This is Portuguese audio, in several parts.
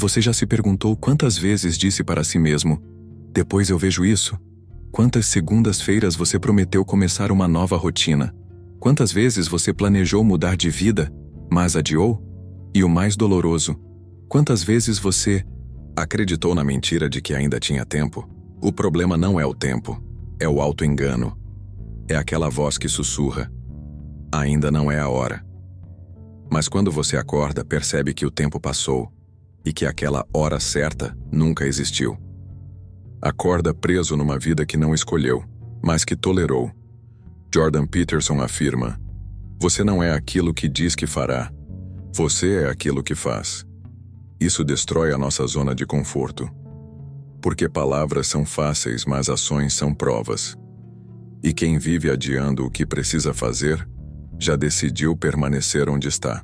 Você já se perguntou quantas vezes disse para si mesmo: depois eu vejo isso? Quantas segundas-feiras você prometeu começar uma nova rotina? Quantas vezes você planejou mudar de vida, mas adiou? E o mais doloroso, quantas vezes você acreditou na mentira de que ainda tinha tempo? O problema não é o tempo, é o auto-engano. É aquela voz que sussurra: ainda não é a hora. Mas quando você acorda, percebe que o tempo passou e que aquela hora certa nunca existiu. Acorda preso numa vida que não escolheu, mas que tolerou. Jordan Peterson afirma: você não é aquilo que diz que fará, você é aquilo que faz. Isso destrói a nossa zona de conforto. Porque palavras são fáceis, mas ações são provas. E quem vive adiando o que precisa fazer, já decidiu permanecer onde está.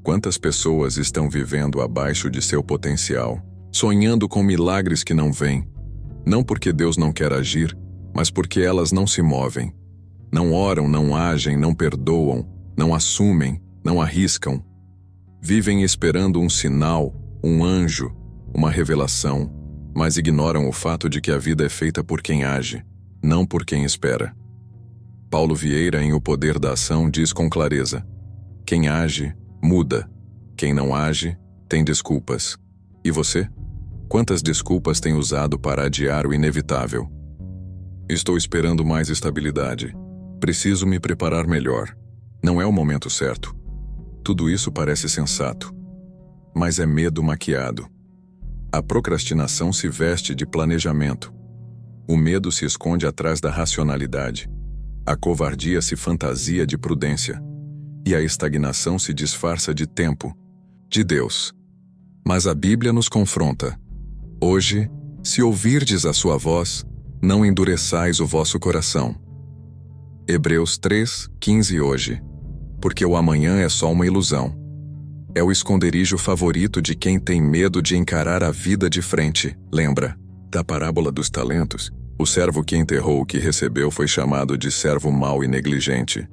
Quantas pessoas estão vivendo abaixo de seu potencial, sonhando com milagres que não vêm, não porque Deus não quer agir, mas porque elas não se movem. Não oram, não agem, não perdoam, não assumem, não arriscam. Vivem esperando um sinal, um anjo, uma revelação, mas ignoram o fato de que a vida é feita por quem age, não por quem espera. Paulo Vieira, em O Poder da Ação, diz com clareza: quem age, muda. Quem não age, tem desculpas. E você? Quantas desculpas tem usado para adiar o inevitável? Estou esperando mais estabilidade. Preciso me preparar melhor. Não é o momento certo. Tudo isso parece sensato, mas é medo maquiado. A procrastinação se veste de planejamento. O medo se esconde atrás da racionalidade. A covardia se fantasia de prudência. E a estagnação se disfarça de tempo, de Deus. Mas a Bíblia nos confronta. Hoje, se ouvirdes a sua voz, não endureçais o vosso coração. Hebreus 3:15 hoje. Porque o amanhã é só uma ilusão. É o esconderijo favorito de quem tem medo de encarar a vida de frente. Lembra da parábola dos talentos? O servo que enterrou o que recebeu foi chamado de servo mau e negligente.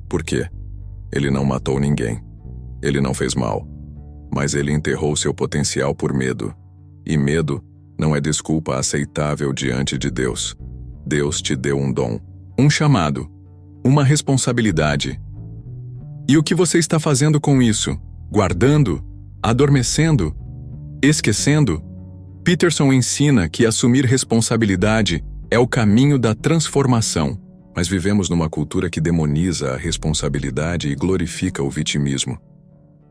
Por quê? Ele não matou ninguém. Ele não fez mal. Mas ele enterrou seu potencial por medo. E medo não é desculpa aceitável diante de Deus. Deus te deu um dom, um chamado, uma responsabilidade. E o que você está fazendo com isso? Guardando? Adormecendo? Esquecendo? Peterson ensina que assumir responsabilidade é o caminho da transformação. Mas vivemos numa cultura que demoniza a responsabilidade e glorifica o vitimismo.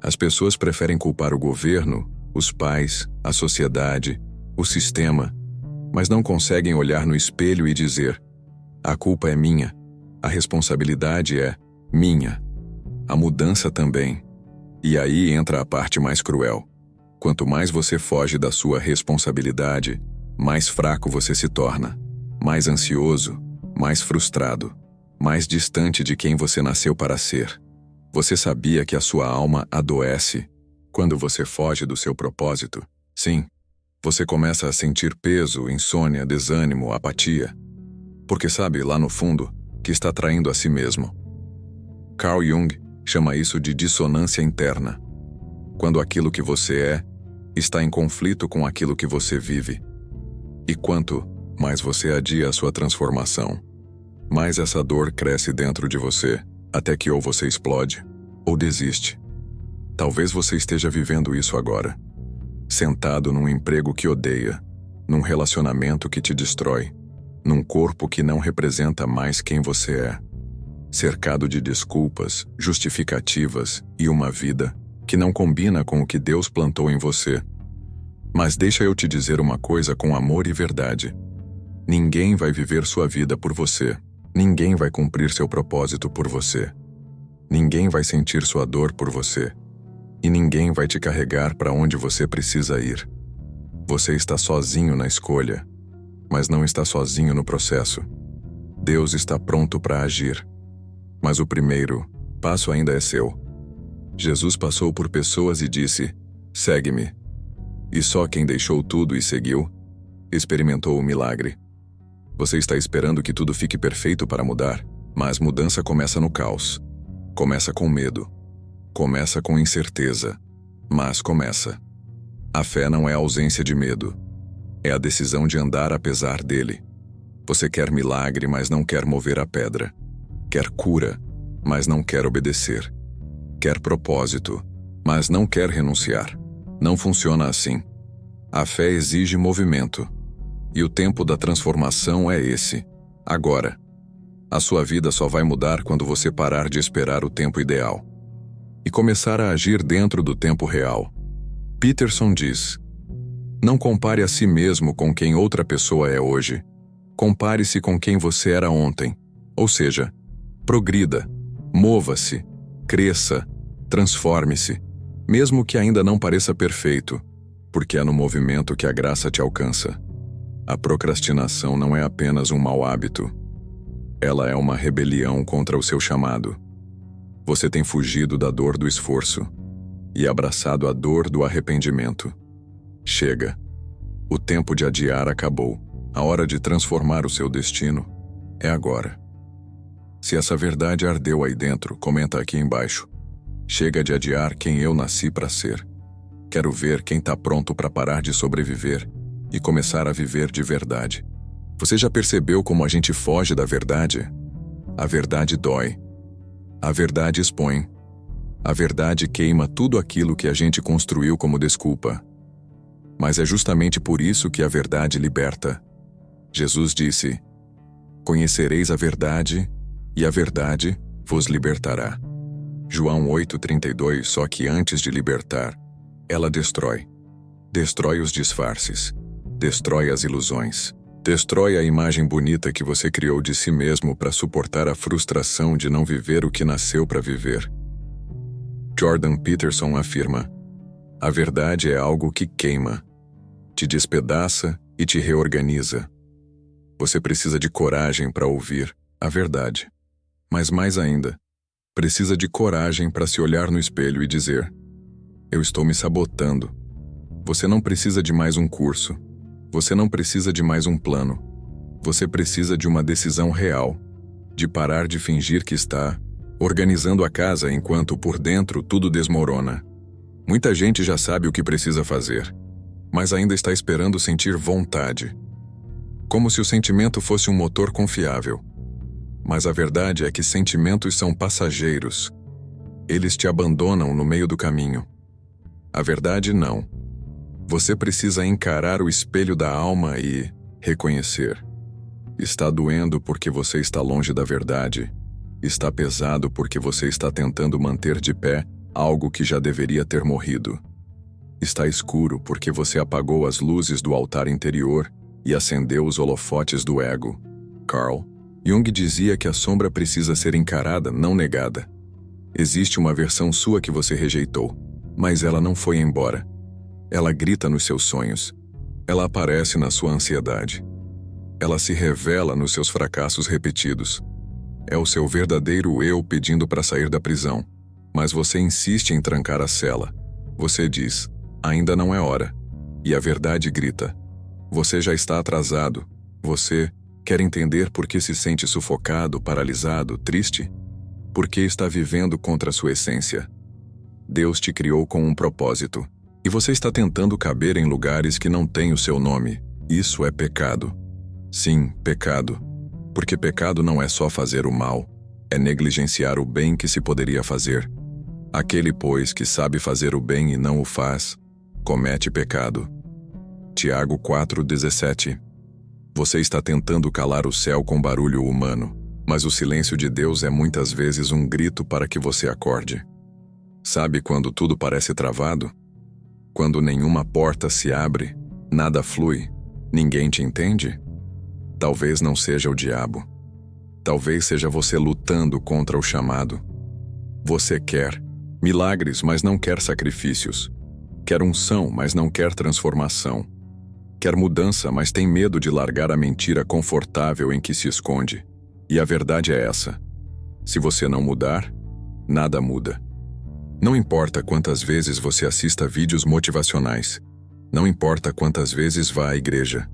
As pessoas preferem culpar o governo, os pais, a sociedade, o sistema, mas não conseguem olhar no espelho e dizer: a culpa é minha, a responsabilidade é minha, a mudança também. E aí entra a parte mais cruel. Quanto mais você foge da sua responsabilidade, mais fraco você se torna, mais ansioso, mais frustrado, mais distante de quem você nasceu para ser. Você sabia que a sua alma adoece quando você foge do seu propósito? Sim, você começa a sentir peso, insônia, desânimo, apatia. Porque sabe, lá no fundo, que está traindo a si mesmo. Carl Jung chama isso de dissonância interna. Quando aquilo que você é está em conflito com aquilo que você vive. E quanto mais você adia a sua transformação, mais essa dor cresce dentro de você, até que ou você explode, ou desiste. Talvez você esteja vivendo isso agora, sentado num emprego que odeia, num relacionamento que te destrói, num corpo que não representa mais quem você é, cercado de desculpas, justificativas e uma vida que não combina com o que Deus plantou em você. Mas deixa eu te dizer uma coisa com amor e verdade. Ninguém vai viver sua vida por você. Ninguém vai cumprir seu propósito por você. Ninguém vai sentir sua dor por você. E ninguém vai te carregar para onde você precisa ir. Você está sozinho na escolha, mas não está sozinho no processo. Deus está pronto para agir. Mas o primeiro passo ainda é seu. Jesus passou por pessoas e disse: segue-me. E só quem deixou tudo e seguiu, experimentou o milagre. Você está esperando que tudo fique perfeito para mudar, mas mudança começa no caos. Começa com medo. Começa com incerteza. Mas começa. A fé não é a ausência de medo. É a decisão de andar apesar dele. Você quer milagre, mas não quer mover a pedra. Quer cura, mas não quer obedecer. Quer propósito, mas não quer renunciar. Não funciona assim. A fé exige movimento. E o tempo da transformação é esse, agora. A sua vida só vai mudar quando você parar de esperar o tempo ideal e começar a agir dentro do tempo real. Peterson diz: não compare a si mesmo com quem outra pessoa é hoje. Compare-se com quem você era ontem. Ou seja, progrida, mova-se, cresça, transforme-se, mesmo que ainda não pareça perfeito, porque é no movimento que a graça te alcança. A procrastinação não é apenas um mau hábito. Ela é uma rebelião contra o seu chamado. Você tem fugido da dor do esforço e abraçado a dor do arrependimento. Chega. O tempo de adiar acabou. A hora de transformar o seu destino é agora. Se essa verdade ardeu aí dentro, comenta aqui embaixo. Chega de adiar quem eu nasci para ser. Quero ver quem está pronto para parar de sobreviver e começar a viver de verdade. Você já percebeu como a gente foge da verdade? A verdade dói. A verdade expõe. A verdade queima tudo aquilo que a gente construiu como desculpa. Mas é justamente por isso que a verdade liberta. Jesus disse: conhecereis a verdade, e a verdade vos libertará. João 8,32. Só que antes de libertar, ela destrói. Destrói os disfarces. Destrói as ilusões. Destrói a imagem bonita que você criou de si mesmo para suportar a frustração de não viver o que nasceu para viver. Jordan Peterson afirma: a verdade é algo que queima, te despedaça e te reorganiza. Você precisa de coragem para ouvir a verdade. Mas mais ainda, precisa de coragem para se olhar no espelho e dizer: eu estou me sabotando. Você não precisa de mais um curso. Você não precisa de mais um plano. Você precisa de uma decisão real, de parar de fingir que está organizando a casa enquanto por dentro tudo desmorona. Muita gente já sabe o que precisa fazer, mas ainda está esperando sentir vontade. Como se o sentimento fosse um motor confiável. Mas a verdade é que sentimentos são passageiros. Eles te abandonam no meio do caminho. A verdade não. Você precisa encarar o espelho da alma e reconhecer. Está doendo porque você está longe da verdade. Está pesado porque você está tentando manter de pé algo que já deveria ter morrido. Está escuro porque você apagou as luzes do altar interior e acendeu os holofotes do ego. Carl Jung dizia que a sombra precisa ser encarada, não negada. Existe uma versão sua que você rejeitou, mas ela não foi embora. Ela grita nos seus sonhos. Ela aparece na sua ansiedade. Ela se revela nos seus fracassos repetidos. É o seu verdadeiro eu pedindo para sair da prisão. Mas você insiste em trancar a cela. Você diz: ainda não é hora. E a verdade grita: você já está atrasado. Você quer entender por que se sente sufocado, paralisado, triste? Porque está vivendo contra a sua essência. Deus te criou com um propósito. E você está tentando caber em lugares que não têm o seu nome. Isso é pecado. Sim, pecado. Porque pecado não é só fazer o mal, é negligenciar o bem que se poderia fazer. Aquele, pois, que sabe fazer o bem e não o faz, comete pecado. Tiago 4,17. Você está tentando calar o céu com barulho humano, mas o silêncio de Deus é muitas vezes um grito para que você acorde. Sabe quando tudo parece travado? Quando nenhuma porta se abre, nada flui, ninguém te entende? Talvez não seja o diabo. Talvez seja você lutando contra o chamado. Você quer milagres, mas não quer sacrifícios. Quer unção, mas não quer transformação. Quer mudança, mas tem medo de largar a mentira confortável em que se esconde. E a verdade é essa: se você não mudar, nada muda. Não importa quantas vezes você assista vídeos motivacionais. Não importa quantas vezes vá à igreja.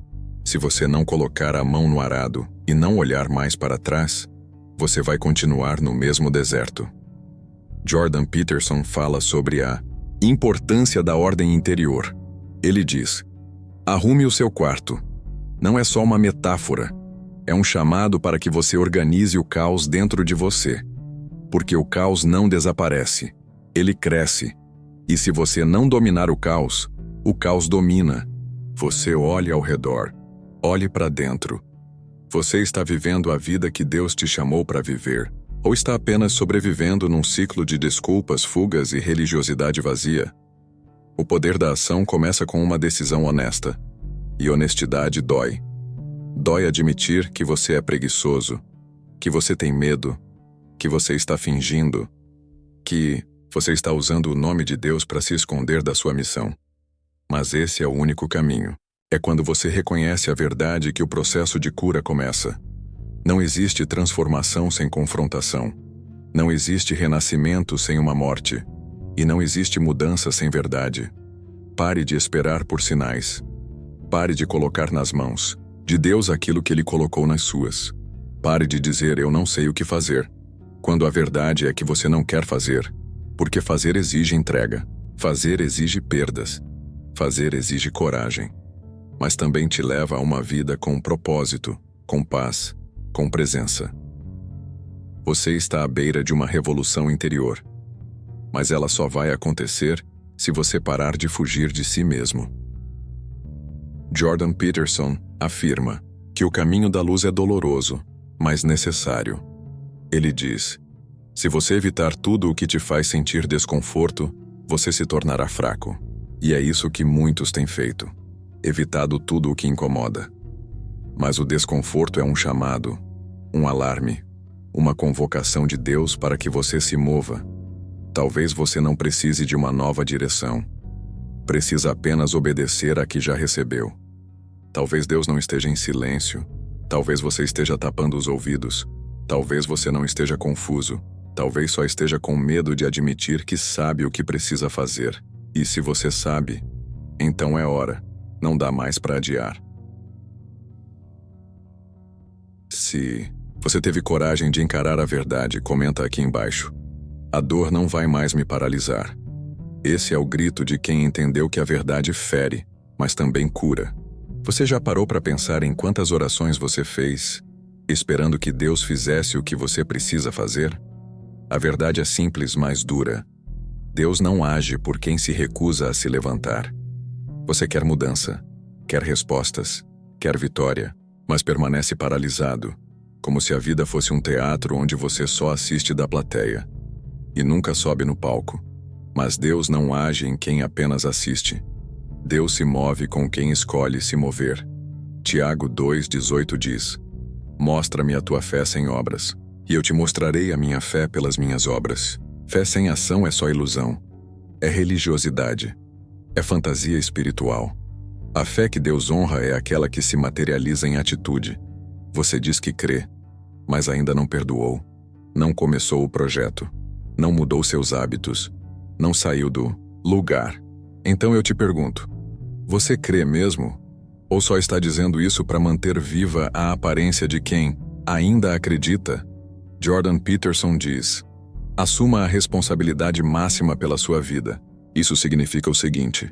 Se você não colocar a mão no arado e não olhar mais para trás, você vai continuar no mesmo deserto. Jordan Peterson fala sobre a importância da ordem interior. Ele diz: arrume o seu quarto. Não é só uma metáfora. É um chamado para que você organize o caos dentro de você. Porque o caos não desaparece. Ele cresce. E se você não dominar o caos domina. Você olhe ao redor. Olhe para dentro. Você está vivendo a vida que Deus te chamou para viver? Ou está apenas sobrevivendo num ciclo de desculpas, fugas e religiosidade vazia? O poder da ação começa com uma decisão honesta. E honestidade dói. Dói admitir que você é preguiçoso, que você tem medo, que você está fingindo, que você está usando o nome de Deus para se esconder da sua missão. Mas esse é o único caminho. É quando você reconhece a verdade que o processo de cura começa. Não existe transformação sem confrontação. Não existe renascimento sem uma morte. E não existe mudança sem verdade. Pare de esperar por sinais. Pare de colocar nas mãos de Deus aquilo que Ele colocou nas suas. Pare de dizer eu não sei o que fazer, quando a verdade é que você não quer fazer, porque fazer exige entrega, fazer exige perdas, fazer exige coragem, mas também te leva a uma vida com propósito, com paz, com presença. Você está à beira de uma revolução interior, mas ela só vai acontecer se você parar de fugir de si mesmo. Jordan Peterson afirma que o caminho da luz é doloroso, mas necessário. Ele diz: se você evitar tudo o que te faz sentir desconforto, você se tornará fraco. E é isso que muitos têm feito, evitado tudo o que incomoda. Mas o desconforto é um chamado, um alarme, uma convocação de Deus para que você se mova. Talvez você não precise de uma nova direção. Precisa apenas obedecer a que já recebeu. Talvez Deus não esteja em silêncio. Talvez você esteja tapando os ouvidos. Talvez você não esteja confuso. Talvez só esteja com medo de admitir que sabe o que precisa fazer. E se você sabe, então é hora. Não dá mais para adiar. Se você teve coragem de encarar a verdade, comenta aqui embaixo. A dor não vai mais me paralisar. Esse é o grito de quem entendeu que a verdade fere, mas também cura. Você já parou para pensar em quantas orações você fez, esperando que Deus fizesse o que você precisa fazer? A verdade é simples, mas dura. Deus não age por quem se recusa a se levantar. Você quer mudança, quer respostas, quer vitória, mas permanece paralisado, como se a vida fosse um teatro onde você só assiste da plateia e nunca sobe no palco. Mas Deus não age em quem apenas assiste. Deus se move com quem escolhe se mover. Tiago 2,18 diz: mostra-me a tua fé sem obras, e eu te mostrarei a minha fé pelas minhas obras. Fé sem ação é só ilusão. É religiosidade. É fantasia espiritual. A fé que Deus honra é aquela que se materializa em atitude. Você diz que crê, mas ainda não perdoou, não começou o projeto, não mudou seus hábitos, não saiu do lugar. Então eu te pergunto, você crê mesmo? Ou só está dizendo isso para manter viva a aparência de quem ainda acredita? Jordan Peterson diz: assuma a responsabilidade máxima pela sua vida. Isso significa o seguinte: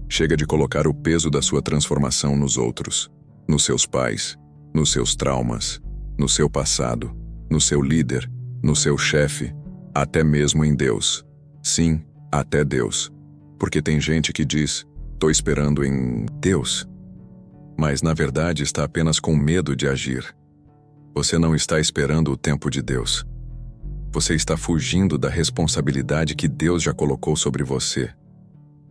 chega de colocar o peso da sua transformação nos outros, nos seus pais, nos seus traumas, no seu passado, no seu líder, no seu chefe, até mesmo em Deus. Sim, até Deus. Porque tem gente que diz: tô esperando em Deus. Mas na verdade está apenas com medo de agir. Você não está esperando o tempo de Deus. Você está fugindo da responsabilidade que Deus já colocou sobre você.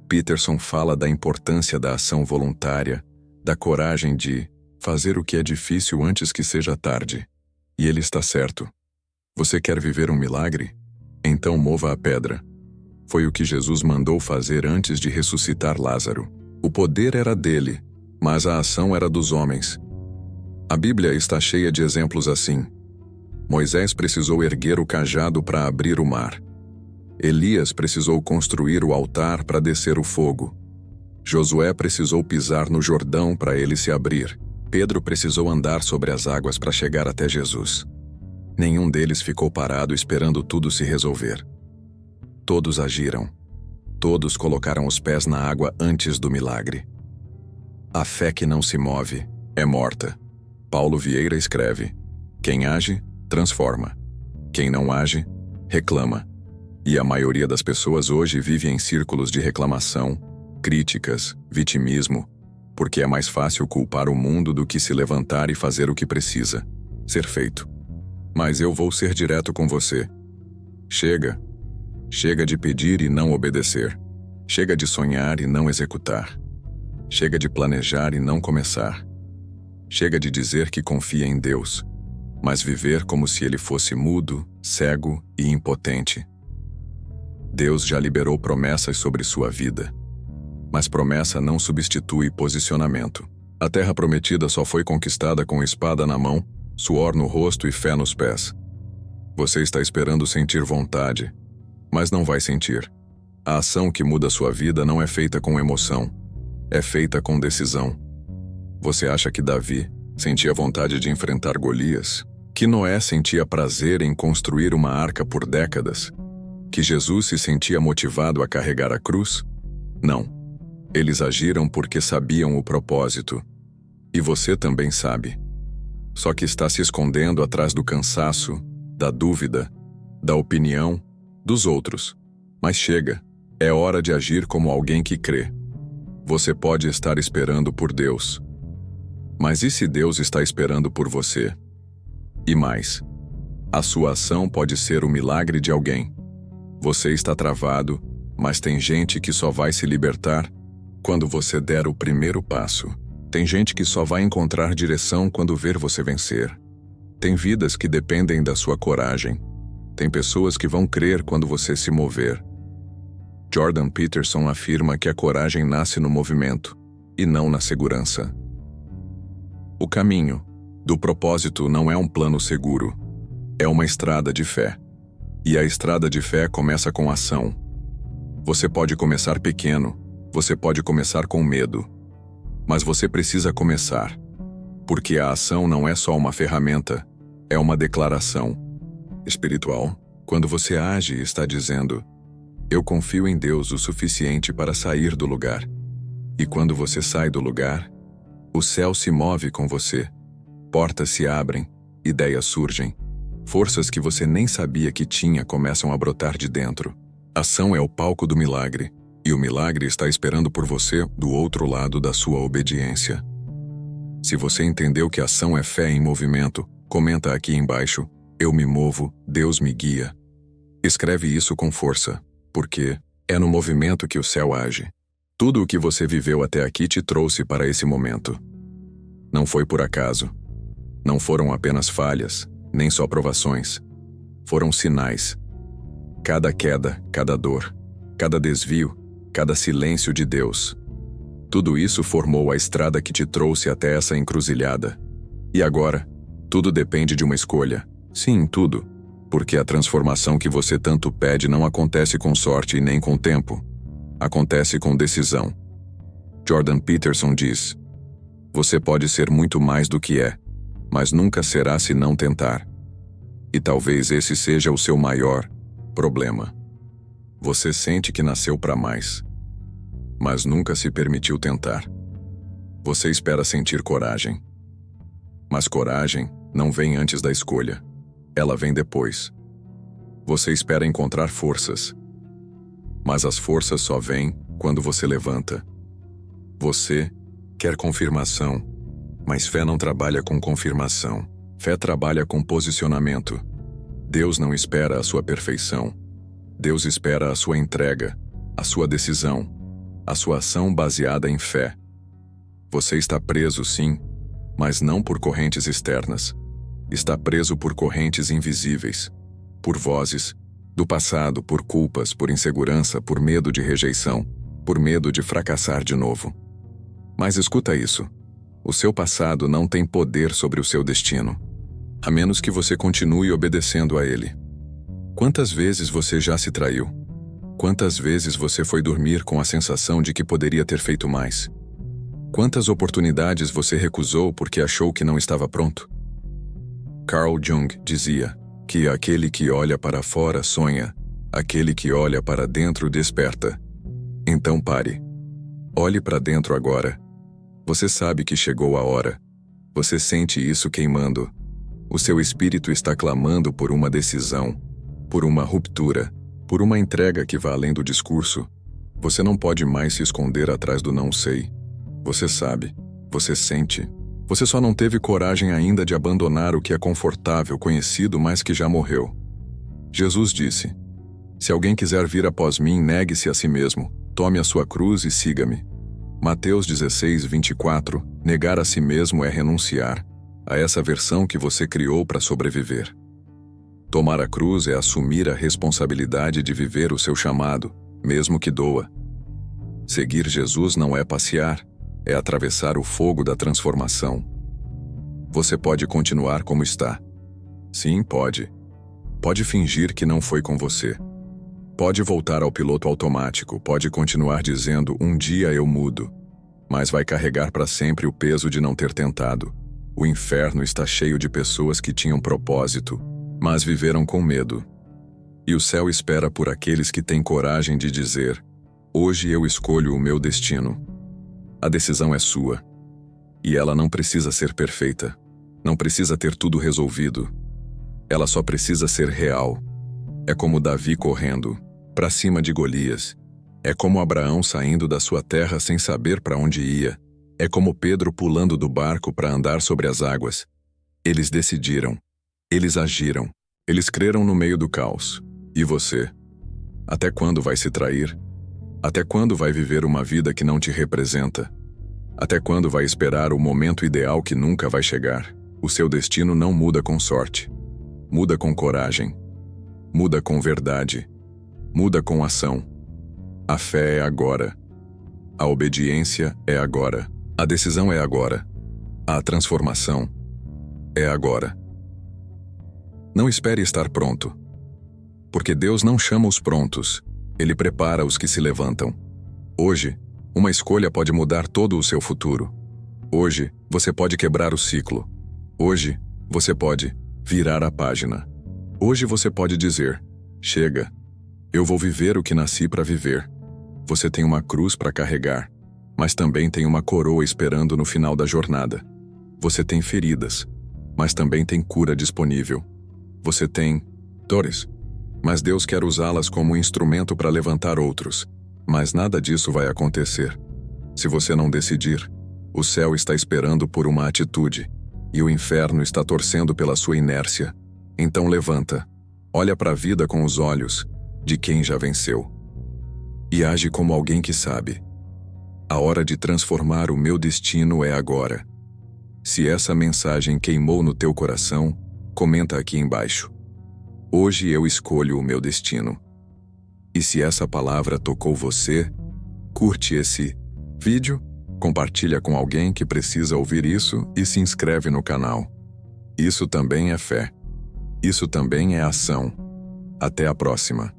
Peterson fala da importância da ação voluntária, da coragem de fazer o que é difícil antes que seja tarde. E ele está certo. Você quer viver um milagre? Então mova a pedra. Foi o que Jesus mandou fazer antes de ressuscitar Lázaro. O poder era dele, mas a ação era dos homens. A Bíblia está cheia de exemplos assim. Moisés precisou erguer o cajado para abrir o mar. Elias precisou construir o altar para descer o fogo. Josué precisou pisar no Jordão para ele se abrir. Pedro precisou andar sobre as águas para chegar até Jesus. Nenhum deles ficou parado esperando tudo se resolver. Todos agiram. Todos colocaram os pés na água antes do milagre. A fé que não se move é morta. Paulo Vieira escreve: quem age, transforma. Quem não age, reclama. E a maioria das pessoas hoje vive em círculos de reclamação, críticas, vitimismo, porque é mais fácil culpar o mundo do que se levantar e fazer o que precisa ser feito. Mas eu vou ser direto com você. Chega. Chega de pedir e não obedecer. Chega de sonhar e não executar. Chega de planejar e não começar. Chega de dizer que confia em Deus, mas viver como se ele fosse mudo, cego e impotente. Deus já liberou promessas sobre sua vida. Mas promessa não substitui posicionamento. A terra prometida só foi conquistada com espada na mão, suor no rosto e fé nos pés. Você está esperando sentir vontade, mas não vai sentir. A ação que muda sua vida não é feita com emoção, é feita com decisão. Você acha que Davi sentia vontade de enfrentar Golias? Que Noé sentia prazer em construir uma arca por décadas? Que Jesus se sentia motivado a carregar a cruz? Não. Eles agiram porque sabiam o propósito. E você também sabe. Só que está se escondendo atrás do cansaço, da dúvida, da opinião, dos outros. Mas chega, é hora de agir como alguém que crê. Você pode estar esperando por Deus. Mas e se Deus está esperando por você? E mais, a sua ação pode ser o milagre de alguém. Você está travado, mas tem gente que só vai se libertar quando você der o primeiro passo. Tem gente que só vai encontrar direção quando ver você vencer. Tem vidas que dependem da sua coragem. Tem pessoas que vão crer quando você se mover. Jordan Peterson afirma que a coragem nasce no movimento, e não na segurança. O caminho do propósito não é um plano seguro. É uma estrada de fé. E a estrada de fé começa com ação. Você pode começar pequeno, você pode começar com medo. Mas você precisa começar. Porque a ação não é só uma ferramenta, é uma declaração espiritual. Quando você age, está dizendo: eu confio em Deus o suficiente para sair do lugar. E quando você sai do lugar, o céu se move com você. Portas se abrem, ideias surgem. Forças que você nem sabia que tinha começam a brotar de dentro. Ação é o palco do milagre, e o milagre está esperando por você do outro lado da sua obediência. Se você entendeu que ação é fé em movimento, comenta aqui embaixo: eu me movo, Deus me guia. Escreve isso com força, porque é no movimento que o céu age. Tudo o que você viveu até aqui te trouxe para esse momento. Não foi por acaso. Não foram apenas falhas, nem só provações. Foram sinais. Cada queda, cada dor, cada desvio, cada silêncio de Deus. Tudo isso formou a estrada que te trouxe até essa encruzilhada. E agora, tudo depende de uma escolha. Sim, tudo. Porque a transformação que você tanto pede não acontece com sorte e nem com tempo. Acontece com decisão. Jordan Peterson diz: você pode ser muito mais do que é, mas nunca será se não tentar. E talvez esse seja o seu maior problema. Você sente que nasceu para mais, mas nunca se permitiu tentar. Você espera sentir coragem. Mas coragem não vem antes da escolha. Ela vem depois. Você espera encontrar forças, mas as forças só vêm quando você levanta. Você quer confirmação, mas fé não trabalha com confirmação. Fé trabalha com posicionamento. Deus não espera a sua perfeição. Deus espera a sua entrega, a sua decisão, a sua ação baseada em fé. Você está preso, sim, mas não por correntes externas. Está preso por correntes invisíveis, por vozes do passado, por culpas, por insegurança, por medo de rejeição, por medo de fracassar de novo. Mas escuta isso: o seu passado não tem poder sobre o seu destino, a menos que você continue obedecendo a ele. Quantas vezes você já se traiu? Quantas vezes você foi dormir com a sensação de que poderia ter feito mais? Quantas oportunidades você recusou porque achou que não estava pronto? Carl Jung dizia que aquele que olha para fora sonha, aquele que olha para dentro desperta. Então pare. Olhe para dentro agora. Você sabe que chegou a hora. Você sente isso queimando. O seu espírito está clamando por uma decisão, por uma ruptura, por uma entrega que vá além do discurso. Você não pode mais se esconder atrás do não sei. Você sabe, você sente. Você só não teve coragem ainda de abandonar o que é confortável, conhecido, mas que já morreu. Jesus disse: se alguém quiser vir após mim, negue-se a si mesmo, tome a sua cruz e siga-me. Mateus 16:24, negar a si mesmo é renunciar a essa versão que você criou para sobreviver. Tomar a cruz é assumir a responsabilidade de viver o seu chamado, mesmo que doa. Seguir Jesus não é passear, é atravessar o fogo da transformação. Você pode continuar como está. Sim, pode. Pode fingir que não foi com você. Pode voltar ao piloto automático, pode continuar dizendo um dia eu mudo, mas vai carregar para sempre o peso de não ter tentado. O inferno está cheio de pessoas que tinham propósito, mas viveram com medo. E o céu espera por aqueles que têm coragem de dizer: hoje eu escolho o meu destino. A decisão é sua. E ela não precisa ser perfeita. Não precisa ter tudo resolvido. Ela só precisa ser real. É como Davi correndo para cima de Golias. É como Abraão saindo da sua terra sem saber para onde ia. É como Pedro pulando do barco para andar sobre as águas. Eles decidiram. Eles agiram. Eles creram no meio do caos. E você? Até quando vai se trair? Até quando vai viver uma vida que não te representa? Até quando vai esperar o momento ideal que nunca vai chegar? O seu destino não muda com sorte. Muda com coragem. Muda com verdade. Muda com ação. A fé é agora. A obediência é agora. A decisão é agora. A transformação é agora. Não espere estar pronto. Porque Deus não chama os prontos, Ele prepara os que se levantam. Hoje, uma escolha pode mudar todo o seu futuro. Hoje, você pode quebrar o ciclo. Hoje, você pode virar a página. Hoje você pode dizer: chega, eu vou viver o que nasci para viver. Você tem uma cruz para carregar, mas também tem uma coroa esperando no final da jornada. Você tem feridas, mas também tem cura disponível. Você tem dores, mas Deus quer usá-las como instrumento para levantar outros. Mas nada disso vai acontecer se você não decidir. O céu está esperando por uma atitude, e o inferno está torcendo pela sua inércia. Então levanta, olha para a vida com os olhos de quem já venceu. E age como alguém que sabe. A hora de transformar o meu destino é agora. Se essa mensagem queimou no teu coração, comenta aqui embaixo. Hoje eu escolho o meu destino. E se essa palavra tocou você, curte esse vídeo, compartilha com alguém que precisa ouvir isso e se inscreve no canal. Isso também é fé. Isso também é ação. Até a próxima.